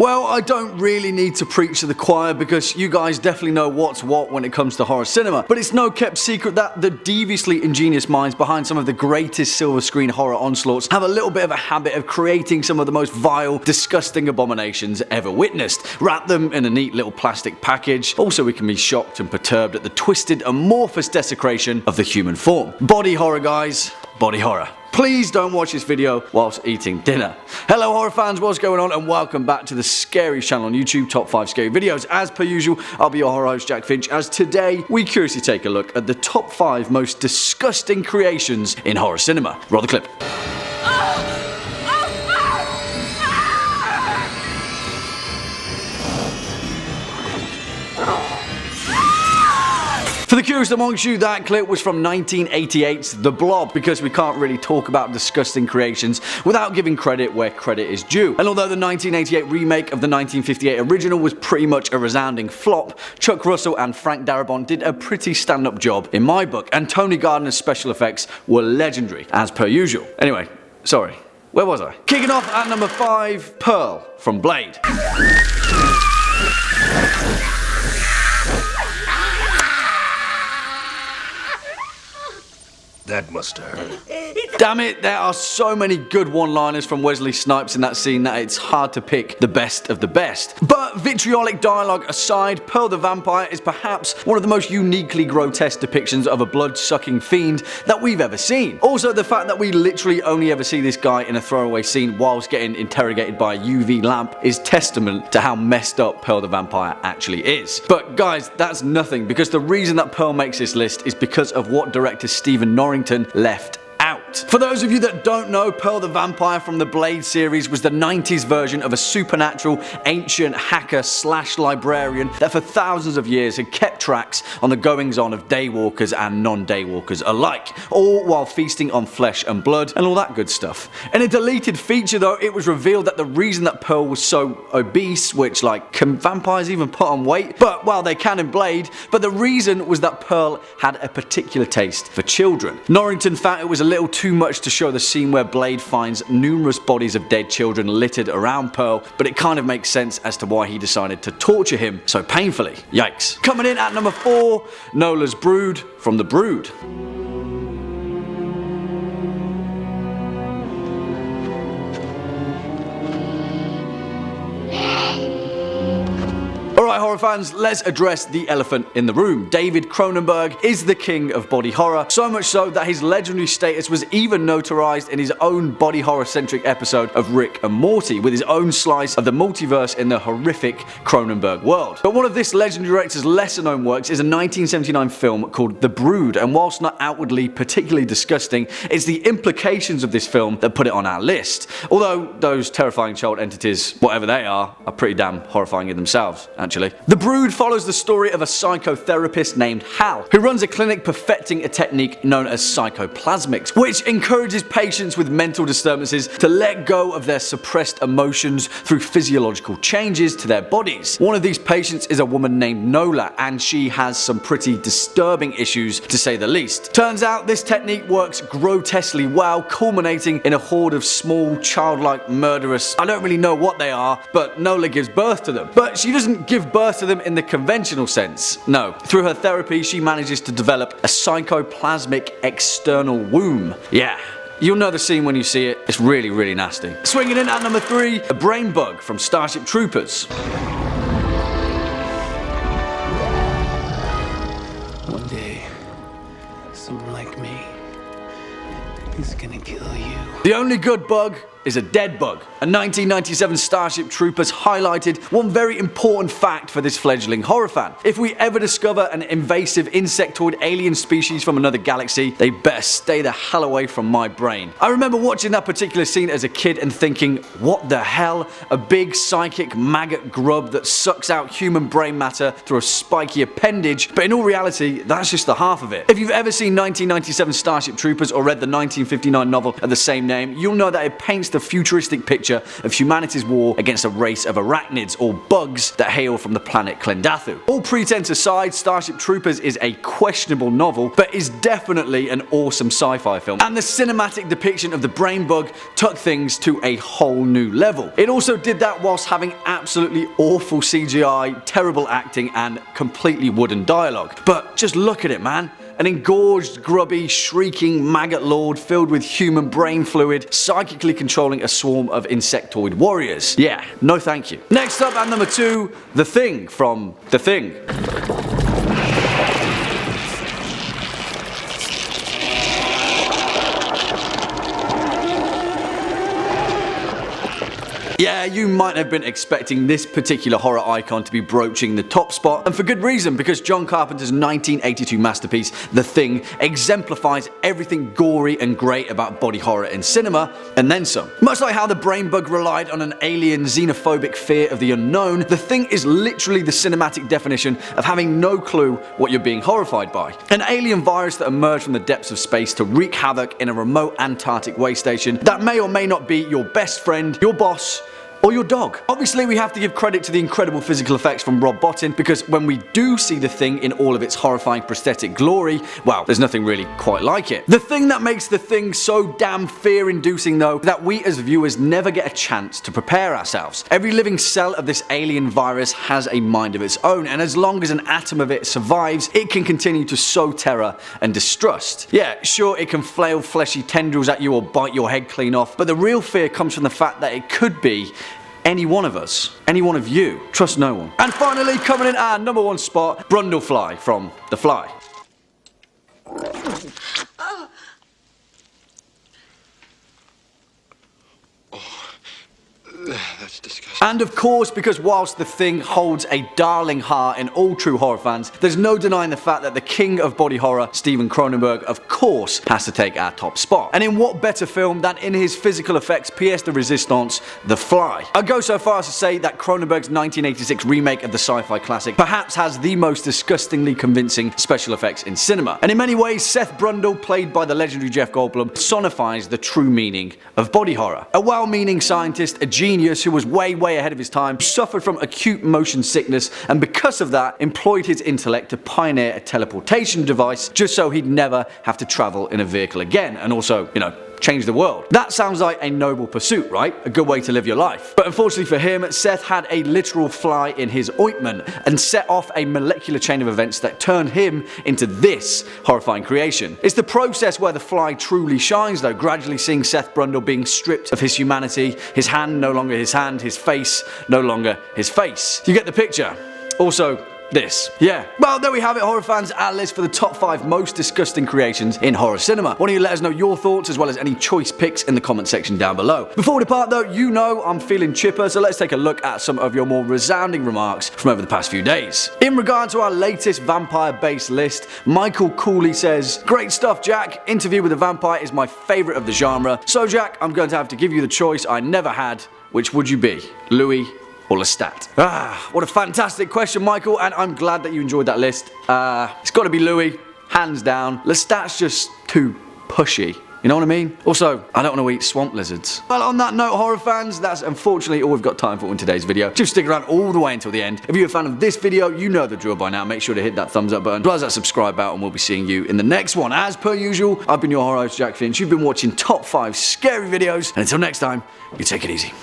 Well, I don't really need to preach to the choir because you guys definitely know what's what when it comes to horror cinema, but it's no kept secret that the deviously ingenious minds behind some of the greatest silver screen horror onslaughts have a little bit of a habit of creating some of the most vile, disgusting abominations ever witnessed. Wrap them in a neat little plastic package. Also, we can be shocked and perturbed at the twisted, amorphous desecration of the human form. Body horror, guys. Body horror. Please don't watch this video whilst eating dinner. Hello horror fans, what's going on, and welcome back to the Scariest channel on YouTube, top 5 scary videos. As per usual, I'll be your horror host Jack Finch, as today we curiously take a look at the top 5 most disgusting creations in horror cinema. Roll the clip. For the curious amongst you, that clip was from 1988's The Blob, because we can't really talk about disgusting creations without giving credit where credit is due. And although the 1988 remake of the 1958 original was pretty much a resounding flop, Chuck Russell and Frank Darabont did a pretty stand-up job in my book, and Tony Gardner's special effects were legendary, as per usual. Anyway, sorry, where was I? Kicking off at number 5, Pearl from Blade. That must hurt. Damn it, there are so many good one-liners from Wesley Snipes in that scene that it's hard to pick the best of the best. But vitriolic dialogue aside, Pearl the Vampire is perhaps one of the most uniquely grotesque depictions of a blood-sucking fiend that we've ever seen. Also, the fact that we literally only ever see this guy in a throwaway scene whilst getting interrogated by a UV lamp is testament to how messed up Pearl the Vampire actually is. But guys, that's nothing, because the reason that Pearl makes this list is because of what director Stephen Norrington left out. For those of you that don't know, Pearl the Vampire from the Blade series was the 90s version of a supernatural ancient hacker slash librarian that for thousands of years had kept tracks on the goings on of daywalkers and non-daywalkers alike, all while feasting on flesh and blood and all that good stuff. In a deleted feature though, it was revealed that the reason that Pearl was so obese, which like, can vampires even put on weight? But well, they can in Blade, but the reason was that Pearl had a particular taste for children. Norrington found it was a little too much to show the scene where Blade finds numerous bodies of dead children littered around Pearl, but it kind of makes sense as to why he decided to torture him so painfully. Yikes. Coming in at number 4, Nola's Brood from The Brood. Alright horror fans, let's address the elephant in the room. David Cronenberg is the king of body horror, so much so that his legendary status was even notarized in his own body horror centric episode of Rick and Morty, with his own slice of the multiverse in the horrific Cronenberg world. But one of this legendary director's lesser known works is a 1979 film called The Brood, and whilst not outwardly particularly disgusting, it's the implications of this film that put it on our list. Although those terrifying child entities, whatever they are pretty damn horrifying in themselves, actually. The Brood follows the story of a psychotherapist named Hal, who runs a clinic perfecting a technique known as psychoplasmics, which encourages patients with mental disturbances to let go of their suppressed emotions through physiological changes to their bodies. One of these patients is a woman named Nola, and she has some pretty disturbing issues to say the least. Turns out this technique works grotesquely well, culminating in a horde of small, childlike, murderous, I don't really know what they are, but Nola gives birth to them. But she doesn't give birth to them in the conventional sense. No. Through her therapy, she manages to develop a psychoplasmic external womb. Yeah. You'll know the scene when you see it. It's really, really nasty. Swinging in at number 3, a brain bug from Starship Troopers. One day, someone like me is gonna kill you. The only good bug is a dead bug. A 1997 Starship Troopers highlighted one very important fact for this fledgling horror fan. If we ever discover an invasive insectoid alien species from another galaxy, they better stay the hell away from my brain. I remember watching that particular scene as a kid and thinking, what the hell? A big psychic maggot grub that sucks out human brain matter through a spiky appendage, but in all reality, that's just the half of it. If you've ever seen 1997 Starship Troopers or read the 1959 novel of the same name, you'll know that it paints a futuristic picture of humanity's war against a race of arachnids or bugs that hail from the planet Klendathu. All pretense aside, Starship Troopers is a questionable novel, but is definitely an awesome sci-fi film, and the cinematic depiction of the brain bug took things to a whole new level. It also did that whilst having absolutely awful CGI, terrible acting, and completely wooden dialogue. But just look at it, man. An engorged, grubby, shrieking maggot lord filled with human brain fluid, psychically controlling a swarm of insectoid warriors. Yeah, no thank you. Next up, at number 2, The Thing from The Thing. Yeah, you might have been expecting this particular horror icon to be broaching the top spot, and for good reason, because John Carpenter's 1982 masterpiece, The Thing, exemplifies everything gory and great about body horror in cinema, and then some. Much like how the brain bug relied on an alien xenophobic fear of the unknown, The Thing is literally the cinematic definition of having no clue what you're being horrified by. An alien virus that emerged from the depths of space to wreak havoc in a remote Antarctic way station that may or may not be your best friend, your boss, or your dog. Obviously, we have to give credit to the incredible physical effects from Rob Bottin, because when we do see The Thing in all of its horrifying prosthetic glory, well, there's nothing really quite like it. The thing that makes The Thing so damn fear-inducing, though, that we as viewers never get a chance to prepare ourselves. Every living cell of this alien virus has a mind of its own, and as long as an atom of it survives, it can continue to sow terror and distrust. Yeah, sure, it can flail fleshy tendrils at you or bite your head clean off, but the real fear comes from the fact that it could be any one of us, any one of you. Trust no one. And finally, coming in at our number 1 spot, Brundlefly from The Fly. That's disgusting. And of course, because whilst The Thing holds a darling heart in all true horror fans, there's no denying the fact that the king of body horror, Steven Cronenberg, of course, has to take our top spot. And in what better film than in his physical effects pièce de résistance, The Fly? I'd go so far as to say that Cronenberg's 1986 remake of the sci-fi classic perhaps has the most disgustingly convincing special effects in cinema. And in many ways, Seth Brundle, played by the legendary Jeff Goldblum, personifies the true meaning of body horror. A well-meaning scientist, a genius who was way ahead of his time, suffered from acute motion sickness, and because of that employed his intellect to pioneer a teleportation device just so he'd never have to travel in a vehicle again, and also, you know, change the world. That sounds like a noble pursuit, right? A good way to live your life. But unfortunately for him, Seth had a literal fly in his ointment and set off a molecular chain of events that turned him into this horrifying creation. It's the process where the fly truly shines, though, gradually seeing Seth Brundle being stripped of his humanity, his hand no longer his hand, his face no longer his face. You get the picture? Also, this. Yeah. Well, there we have it, horror fans, our list for the top 5 most disgusting creations in horror cinema. Why don't you let us know your thoughts as well as any choice picks in the comment section down below. Before we depart though, you know I'm feeling chipper, so let's take a look at some of your more resounding remarks from over the past few days. In regard to our latest vampire-based list, Michael Cooley says, "Great stuff, Jack. Interview with a Vampire is my favourite of the genre. So Jack, I'm going to have to give you the choice I never had. Which would you be? Louis or Lestat?" What a fantastic question, Michael, and I'm glad that you enjoyed that list. It's got to be Louis, hands down. Lestat's just too pushy. You know what I mean? Also, I don't want to eat swamp lizards. Well, on that note, horror fans, that's unfortunately all we've got time for in today's video. Just stick around all the way until the end. If you're a fan of this video, you know the drill by now. Make sure to hit that thumbs up button, as well as that subscribe button, and we'll be seeing you in the next one. As per usual, I've been your horror host, Jack Finch. You've been watching top 5 scary videos, and until next time, you take it easy.